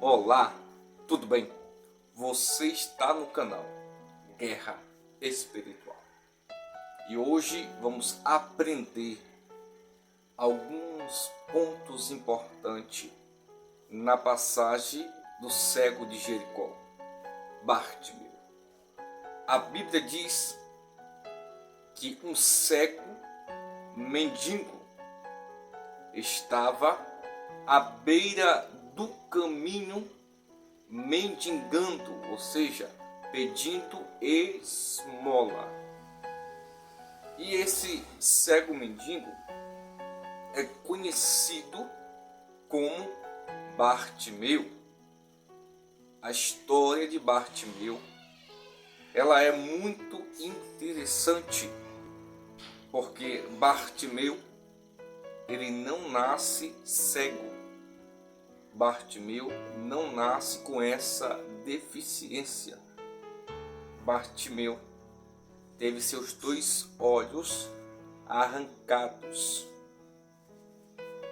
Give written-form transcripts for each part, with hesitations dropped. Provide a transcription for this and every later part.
Olá, tudo bem? Você está no canal Guerra Espiritual e hoje vamos aprender alguns pontos importantes na passagem do cego de Jericó, Bartimeu. A Bíblia diz que um cego mendigo estava à beira do caminho mendigando, ou seja, pedindo esmola. E esse cego mendigo é conhecido como Bartimeu. A história de Bartimeu, ela é muito interessante, porque Bartimeu, ele não nasce cego. Bartimeu não nasce com essa deficiência. Bartimeu teve seus 2 olhos arrancados.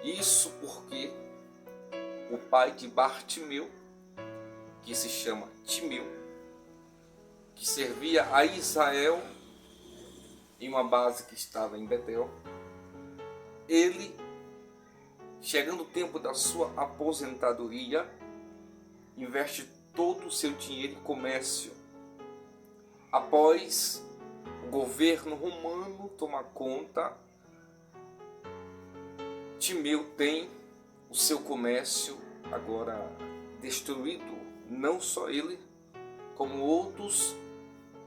Isso porque o pai de Bartimeu, que se chama Timeu, que servia a Israel em uma base que estava em Betel, ele, chegando o tempo da sua aposentadoria, investe todo o seu dinheiro em comércio. Após o governo romano tomar conta, Timeu tem o seu comércio agora destruído. Não só ele, como outros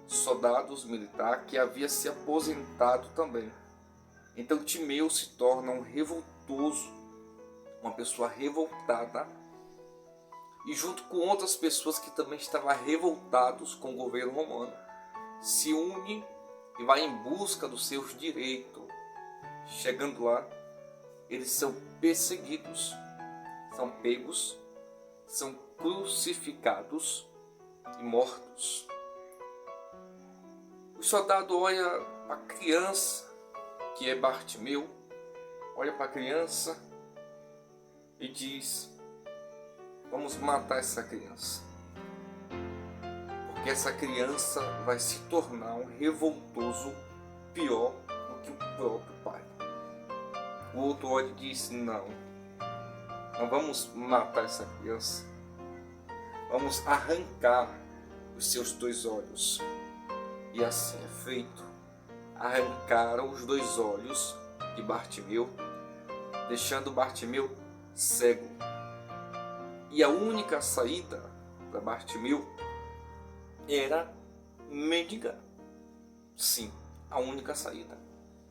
soldados militares que havia se aposentado também. Então Timeu se torna um revoltoso, uma pessoa revoltada, e junto com outras pessoas que também estavam revoltados com o governo romano, se une e vai em busca dos seus direitos. Chegando lá, eles são perseguidos, são pegos, são crucificados e mortos. O soldado olha para a criança, que é Bartimeu, olha para a criança e diz: vamos matar essa criança, porque essa criança vai se tornar um revoltoso pior do que o próprio pai. O outro olha e diz: não vamos matar essa criança, vamos arrancar os seus 2 olhos. E assim é feito. Arrancaram os 2 olhos de Bartimeu, deixando Bartimeu cego. E a única saída para Bartimeu era mendigar. Sim, a única saída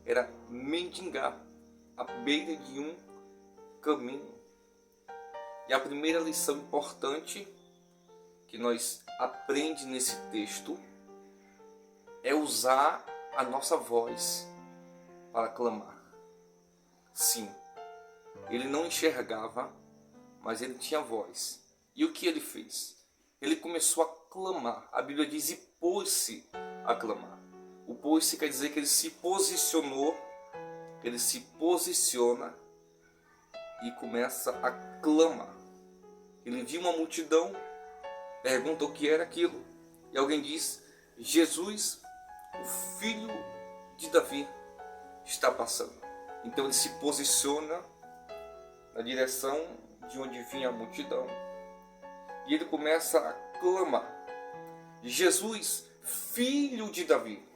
era mendigar à beira de um caminho. E a primeira lição importante que nós aprendemos nesse texto é usar a nossa voz para clamar. Sim, ele não enxergava, mas ele tinha voz. E o que ele fez? Ele começou a clamar. A Bíblia diz: e pôs-se a clamar. O pôs-se quer dizer que ele se posicionou, ele se posiciona e começa a clamar. Ele viu uma multidão, pergunta o que era aquilo, e alguém diz: Jesus, o filho de Davi, está passando. Então ele se posiciona na direção de onde vinha a multidão e ele começa a clamar: Jesus, filho de Davi,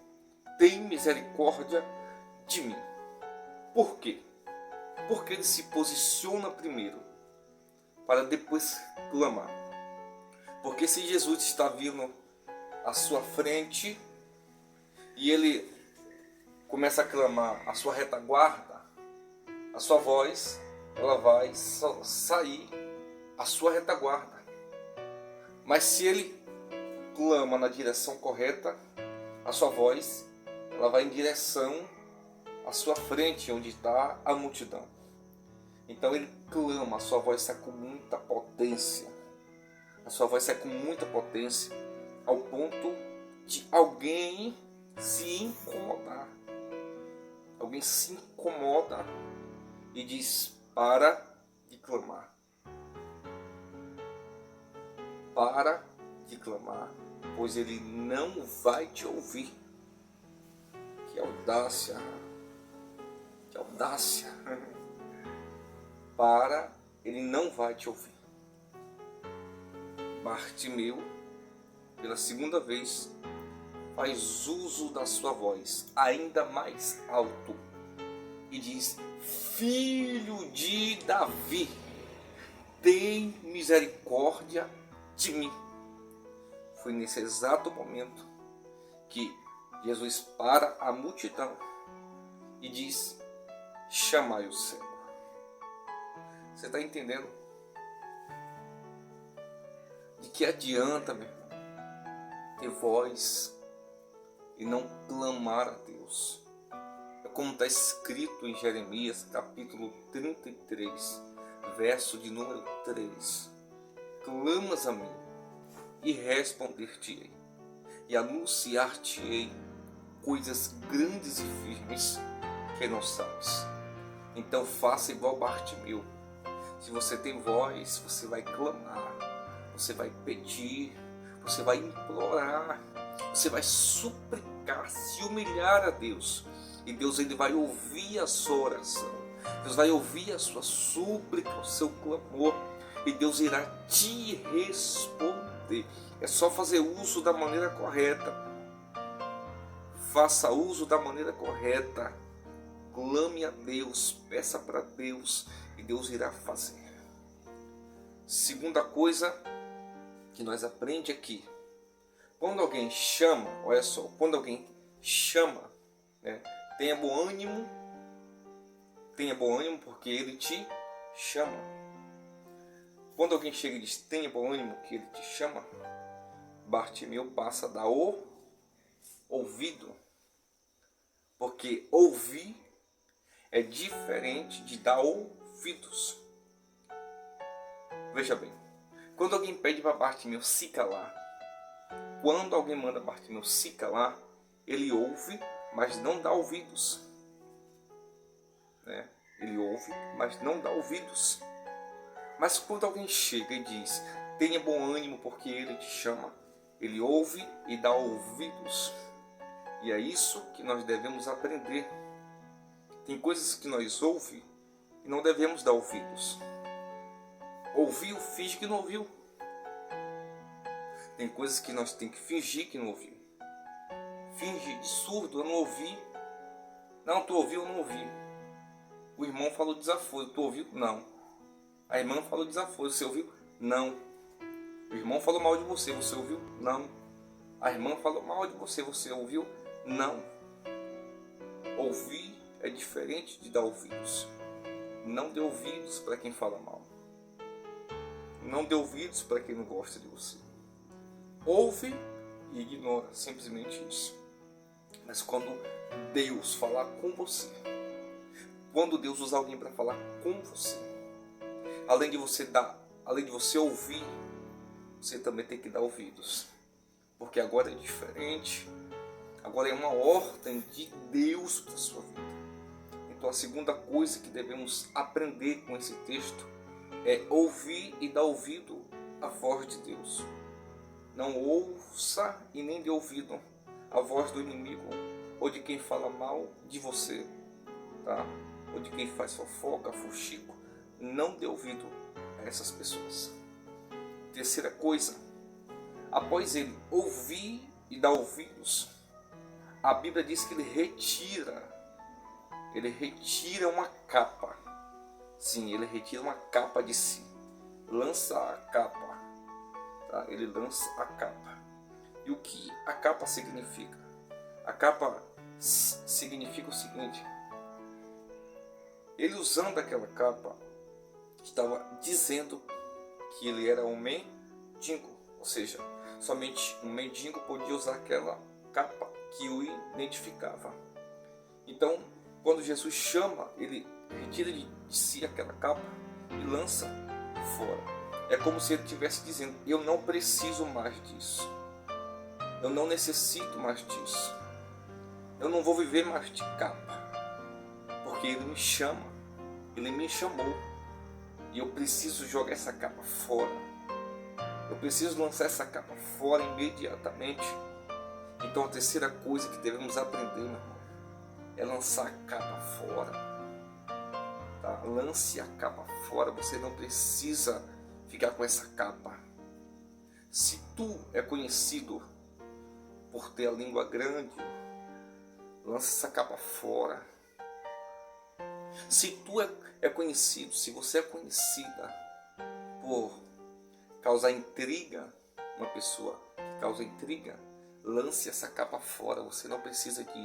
tem misericórdia de mim. Por quê? Porque ele se posiciona primeiro para depois clamar. Porque se Jesus está vindo à sua frente e ele começa a clamar à sua retaguarda, a sua voz, ela vai sair à sua retaguarda. Mas se ele clama na direção correta, a sua voz, ela vai em direção à sua frente, onde está a multidão. Então ele clama, a sua voz sai com muita potência. A sua voz sai com muita potência, ao ponto de alguém se incomodar. Alguém se incomoda e diz: para de clamar. para de clamar, pois ele não vai te ouvir. Que audácia! Que audácia! Para, ele não vai te ouvir. Bartimeu, pela segunda vez, faz uso da sua voz ainda mais alto e diz: Filho de Davi, tem misericórdia de mim. Foi nesse exato momento que Jesus para a multidão e diz: chamai o cego. Você está entendendo? De que adianta, meu irmão, ter voz e não clamar a Deus? É como está escrito em Jeremias, capítulo 33, verso de número 3. Clamas a mim e responder-te-ei, e anunciar-te-ei coisas grandes e firmes que não sabes. Então faça igual Bartimeu. Se você tem voz, você vai clamar, você vai pedir, você vai implorar, você vai suplicar, se humilhar a Deus. E Deus, ele vai ouvir a sua oração. Deus vai ouvir a sua súplica, o seu clamor. E Deus irá te responder. É só fazer uso da maneira correta. Faça uso da maneira correta. Clame a Deus, peça para Deus e Deus irá fazer. Segunda coisa que nós aprendemos aqui. Quando alguém chama, olha só, quando alguém chama, né, tenha bom ânimo porque ele te chama. Quando alguém chega e diz tenha bom ânimo que ele te chama, Bartimeu passa a dar o ouvido. Porque ouvir é diferente de dar ouvidos. Veja bem, quando alguém pede para Bartimeu se calar, quando alguém manda Bartimeu se calar, ele ouve, mas não dá ouvidos. Né? Ele ouve, mas não dá ouvidos. Mas quando alguém chega e diz, tenha bom ânimo porque ele te chama, ele ouve e dá ouvidos. E é isso que nós devemos aprender. Tem coisas que nós ouvimos e não devemos dar ouvidos. Ouviu, finge que não ouviu. Tem coisas que nós temos que fingir que não ouviu. Finge de surdo, eu não ouvi. Não, tu ouviu, eu não ouvi. O irmão falou desaforo, tu ouviu? Não. A irmã falou desaforo, você ouviu? Não. O irmão falou mal de você, você ouviu? Não. A irmã falou mal de você, você ouviu? Não. Ouvir é diferente de dar ouvidos. Não dê ouvidos para quem fala mal. Não dê ouvidos para quem não gosta de você. Ouve e ignora, simplesmente isso. Mas quando Deus falar com você, quando Deus usar alguém para falar com você, além de você ouvir, você também tem que dar ouvidos. Porque agora é diferente. Agora é uma ordem de Deus para a sua vida. Então a segunda coisa que devemos aprender com esse texto é ouvir e dar ouvido à voz de Deus. Não ouça e nem dê ouvido à voz do inimigo ou de quem fala mal de você, tá? Ou de quem faz fofoca, fuxico. Não dê ouvido a essas pessoas. Terceira coisa, após ele ouvir e dar ouvidos, a Bíblia diz que ele retira uma capa. Sim, ele retira uma capa de si. Lança a capa. Tá? Ele lança a capa. E o que a capa significa? A capa significa o seguinte. Ele usando aquela capa, estava dizendo que ele era um mendigo. Ou seja, somente um mendigo podia usar aquela capa que o identificava. Então, quando Jesus chama, ele retira de si aquela capa e lança fora. É como se ele estivesse dizendo, eu não preciso mais disso. Eu não necessito mais disso. Eu não vou viver mais de capa. Porque ele me chama. Ele me chamou. E eu preciso jogar essa capa fora. Eu preciso lançar essa capa fora imediatamente. Então a terceira coisa que devemos aprender, meu irmão, é lançar a capa fora. Tá? Lance a capa fora. Você não precisa ficar com essa capa. Se tu é conhecido por ter a língua grande, lança essa capa fora. Se tu é conhecido, se você é conhecida por causar intriga, uma pessoa que causa intriga, lance essa capa fora. Você não precisa disso.